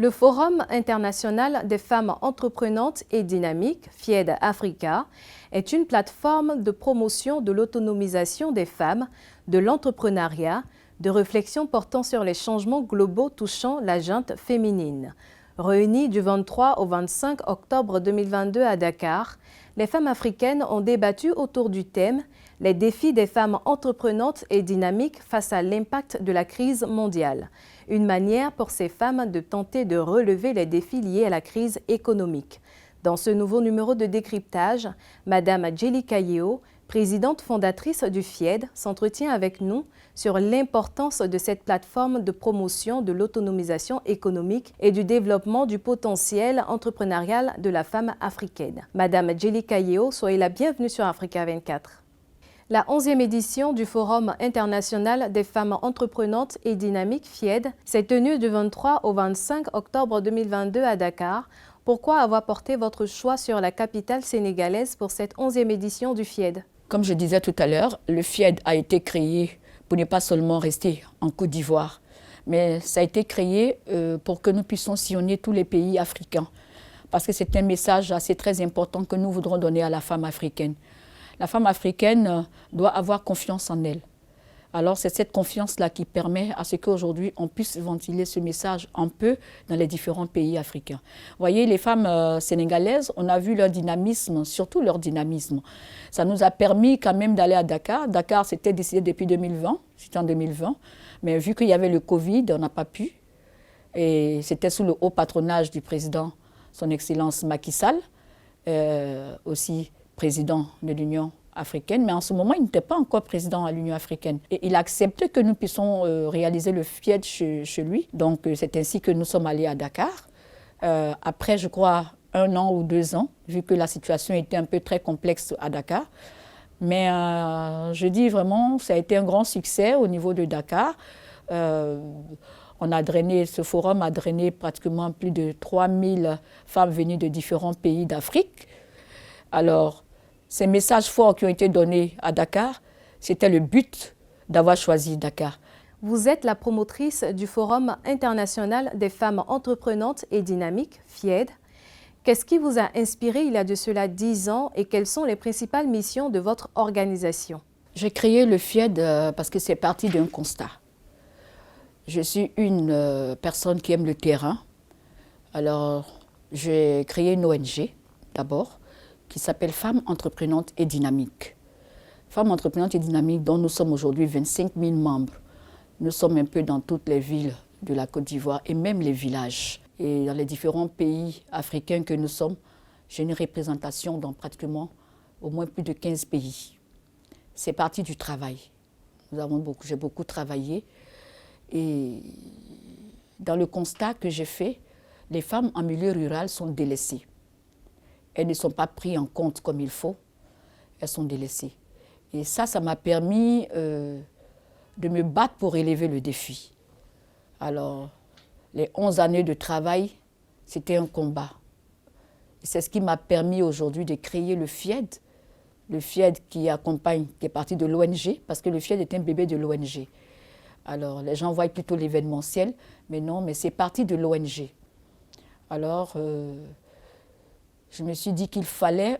Le Forum international des femmes entreprenantes et dynamiques, FIED Africa, est une plateforme de promotion de l'autonomisation des femmes, de l'entrepreneuriat, de réflexion portant sur les changements globaux touchant la junte féminine. Réunies du 23 au 25 octobre 2022 à Dakar, les femmes africaines ont débattu autour du thème « Les défis des femmes entreprenantes et dynamiques face à l'impact de la crise mondiale ». Une manière pour ces femmes de tenter de relever les défis liés à la crise économique. Dans ce nouveau numéro de décryptage, Madame Djelika Yeo, présidente fondatrice du FIED, s'entretient avec nous sur l'importance de cette plateforme de promotion de l'autonomisation économique et du développement du potentiel entrepreneurial de la femme africaine. Madame Djelika Yeo, soyez la bienvenue sur Africa 24. La 11e édition du Forum international des femmes entreprenantes et dynamiques FIED s'est tenue du 23 au 25 octobre 2022 à Dakar. Pourquoi avoir porté votre choix sur la capitale sénégalaise pour cette 11e édition du FIED? Comme je disais tout à l'heure, le FIED a été créé pour ne pas seulement rester en Côte d'Ivoire, mais ça a été créé pour que nous puissions sillonner tous les pays africains. Parce que c'est un message assez très important que nous voudrons donner à la femme africaine. La femme africaine doit avoir confiance en elle. Alors c'est cette confiance-là qui permet à ce qu'aujourd'hui on puisse ventiler ce message un peu dans les différents pays africains. Vous voyez, les femmes sénégalaises, on a vu leur dynamisme, surtout leur dynamisme. Ça nous a permis quand même d'aller à Dakar. Dakar, c'était décidé depuis 2020, c'était en 2020. Mais vu qu'il y avait le Covid, on n'a pas pu. Et c'était sous le haut patronage du président, son Excellence Macky Sall, aussi président de l'Union africaine, mais en ce moment, il n'était pas encore président à l'Union africaine. Et il a accepté que nous puissions réaliser le FIED chez lui. Donc, c'est ainsi que nous sommes allés à Dakar. Après, je crois, 1 an ou 2 ans, vu que la situation était un peu très complexe à Dakar. Mais je dis vraiment, ça a été un grand succès au niveau de Dakar. Ce forum a drainé pratiquement plus de 3000 femmes venues de différents pays d'Afrique. Alors, ces messages forts qui ont été donnés à Dakar, c'était le but d'avoir choisi Dakar. Vous êtes la promotrice du Forum international des femmes entreprenantes et dynamiques, FIED. Qu'est-ce qui vous a inspiré il y a de cela 10 ans et quelles sont les principales missions de votre organisation? J'ai créé le FIED parce que c'est parti d'un constat. Je suis une personne qui aime le terrain. Alors, j'ai créé une ONG d'abord, qui s'appelle Femmes entreprenantes et dynamiques. Femmes entreprenantes et dynamiques dont nous sommes aujourd'hui 25 000 membres. Nous sommes un peu dans toutes les villes de la Côte d'Ivoire et même les villages. Et dans les différents pays africains que nous sommes, j'ai une représentation dans pratiquement au moins plus de 15 pays. C'est parti du travail. J'ai beaucoup travaillé et dans le constat que j'ai fait, les femmes en milieu rural sont délaissées. Elles ne sont pas prises en compte comme il faut, elles sont délaissées. Et ça m'a permis de me battre pour relever le défi. Alors, les 11 années de travail, c'était un combat. C'est ce qui m'a permis aujourd'hui de créer le FIED qui est parti de l'ONG, parce que le FIED est un bébé de l'ONG. Alors, les gens voient plutôt l'événementiel, mais non, mais c'est parti de l'ONG. Alors, je me suis dit qu'il fallait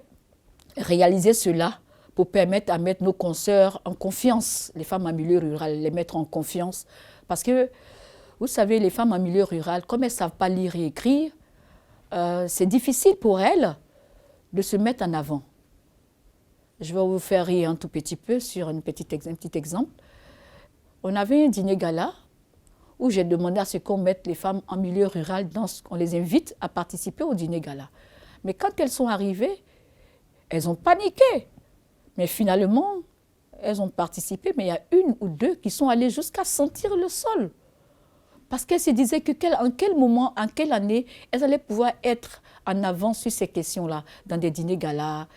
réaliser cela pour permettre à mettre nos consoeurs en confiance, les femmes en milieu rural, les mettre en confiance. Parce que, vous savez, les femmes en milieu rural, comme elles ne savent pas lire et écrire, c'est difficile pour elles de se mettre en avant. Je vais vous faire rire un tout petit peu sur un petit exemple. On avait un dîner gala où j'ai demandé à ce qu'on mette les femmes en milieu rural, on les invite à participer au dîner gala. Mais quand elles sont arrivées, elles ont paniqué. Mais finalement, elles ont participé, mais il y a 1 ou 2 qui sont allées jusqu'à sentir le sol. Parce qu'elles se disaient en quel moment, en quelle année, elles allaient pouvoir être en avant sur ces questions-là, dans des dîners galas.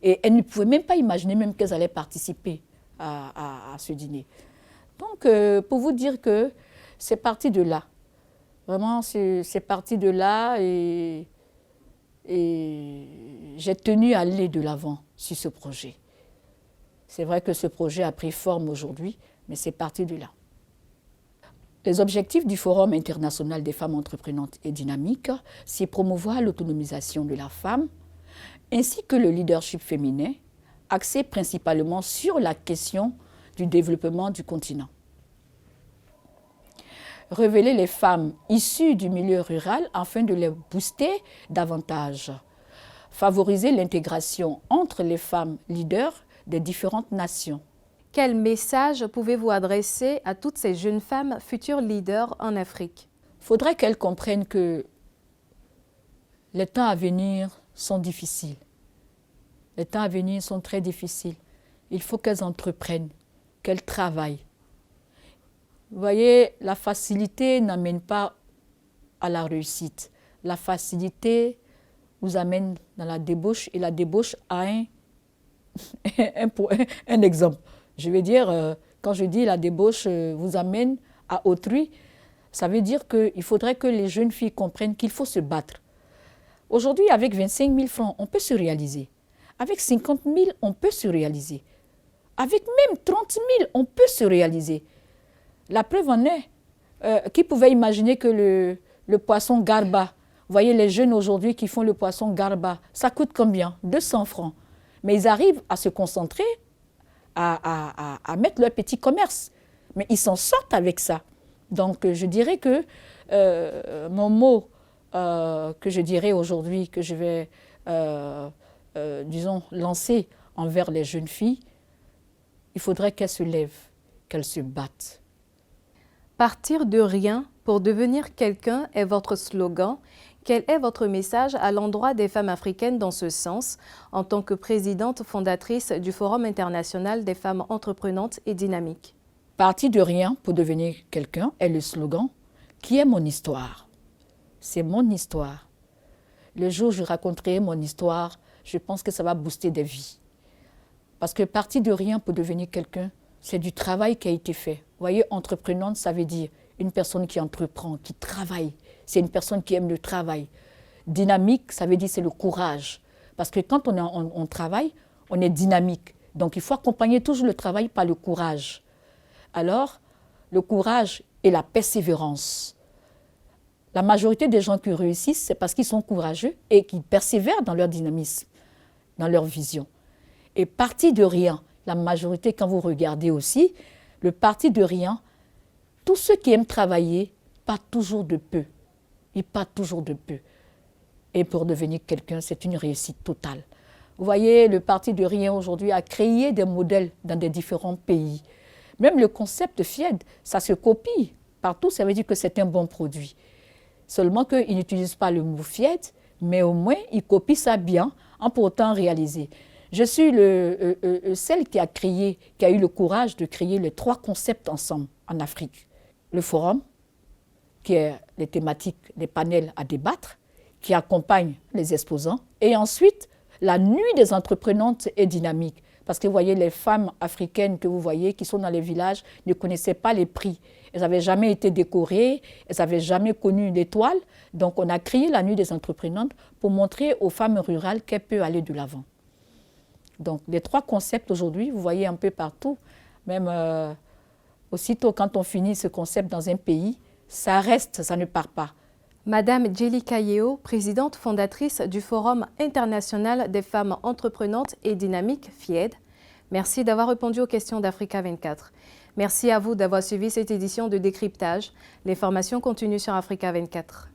Et elles ne pouvaient même pas imaginer même qu'elles allaient participer à ce dîner. Donc, pour vous dire que c'est parti de là. Vraiment, c'est parti de là et j'ai tenu à aller de l'avant sur ce projet. C'est vrai que ce projet a pris forme aujourd'hui, mais c'est parti de là. Les objectifs du Forum international des femmes entreprenantes et dynamiques, c'est promouvoir l'autonomisation de la femme ainsi que le leadership féminin, axé principalement sur la question du développement du continent. Révéler les femmes issues du milieu rural afin de les booster davantage. Favoriser l'intégration entre les femmes leaders des différentes nations. Quel message pouvez-vous adresser à toutes ces jeunes femmes futures leaders en Afrique? Il faudrait qu'elles comprennent que les temps à venir sont difficiles. Les temps à venir sont très difficiles. Il faut qu'elles entreprennent, qu'elles travaillent. Vous voyez, la facilité n'amène pas à la réussite. La facilité vous amène dans la débauche et la débauche a un exemple. Je veux dire, quand je dis la débauche vous amène à autrui, ça veut dire qu'il faudrait que les jeunes filles comprennent qu'il faut se battre. Aujourd'hui, avec 25 000 francs, on peut se réaliser. Avec 50 000, on peut se réaliser. Avec même 30 000, on peut se réaliser. La preuve en est, qui pouvait imaginer que le poisson garba, vous voyez les jeunes aujourd'hui qui font le poisson garba, ça coûte combien? 200 francs. Mais ils arrivent à se concentrer, à mettre leur petit commerce. Mais ils s'en sortent avec ça. Donc je dirais que mon mot que je dirais aujourd'hui, que je vais, disons, lancer envers les jeunes filles, il faudrait qu'elles se lèvent, qu'elles se battent. Partir de rien pour devenir quelqu'un est votre slogan. Quel est votre message à l'endroit des femmes africaines dans ce sens, en tant que présidente fondatrice du Forum international des femmes entreprenantes et dynamiques? Partir de rien pour devenir quelqu'un est le slogan qui est mon histoire. C'est mon histoire. Le jour où je raconterai mon histoire, je pense que ça va booster des vies. Parce que partir de rien pour devenir quelqu'un, c'est du travail qui a été fait. Vous voyez, entreprenante, ça veut dire une personne qui entreprend, qui travaille. C'est une personne qui aime le travail. Dynamique, ça veut dire c'est le courage. Parce que quand on travaille, on est dynamique. Donc il faut accompagner toujours le travail par le courage. Alors, le courage et la persévérance. La majorité des gens qui réussissent, c'est parce qu'ils sont courageux et qu'ils persévèrent dans leur dynamisme, dans leur vision. Et partir de rien, la majorité, quand vous regardez aussi, le parti de rien, tous ceux qui aiment travailler partent toujours de peu. Ils partent toujours de peu. Et pour devenir quelqu'un, c'est une réussite totale. Vous voyez, le parti de rien aujourd'hui a créé des modèles dans des différents pays. Même le concept de FIED, ça se copie partout, ça veut dire que c'est un bon produit. Seulement qu'ils n'utilisent pas le mot FIED, mais au moins ils copient ça bien en pourtant réaliser. Je suis celle qui a eu le courage de créer les 3 concepts ensemble en Afrique. Le forum, qui est les thématiques, les panels à débattre, qui accompagne les exposants. Et ensuite, la nuit des entreprenantes et dynamiques. Parce que vous voyez, les femmes africaines que vous voyez, qui sont dans les villages, ne connaissaient pas les prix. Elles n'avaient jamais été décorées, elles n'avaient jamais connu d'étoiles. Donc on a créé la nuit des entreprenantes pour montrer aux femmes rurales qu'elles peuvent aller de l'avant. Donc les 3 concepts aujourd'hui, vous voyez un peu partout, même aussitôt quand on finit ce concept dans un pays, ça reste, ça ne part pas. Madame Djelika Yeo, présidente fondatrice du Forum international des femmes entreprenantes et dynamiques, FIED, merci d'avoir répondu aux questions d'Africa 24. Merci à vous d'avoir suivi cette édition de décryptage. Les formations continuent sur Africa 24.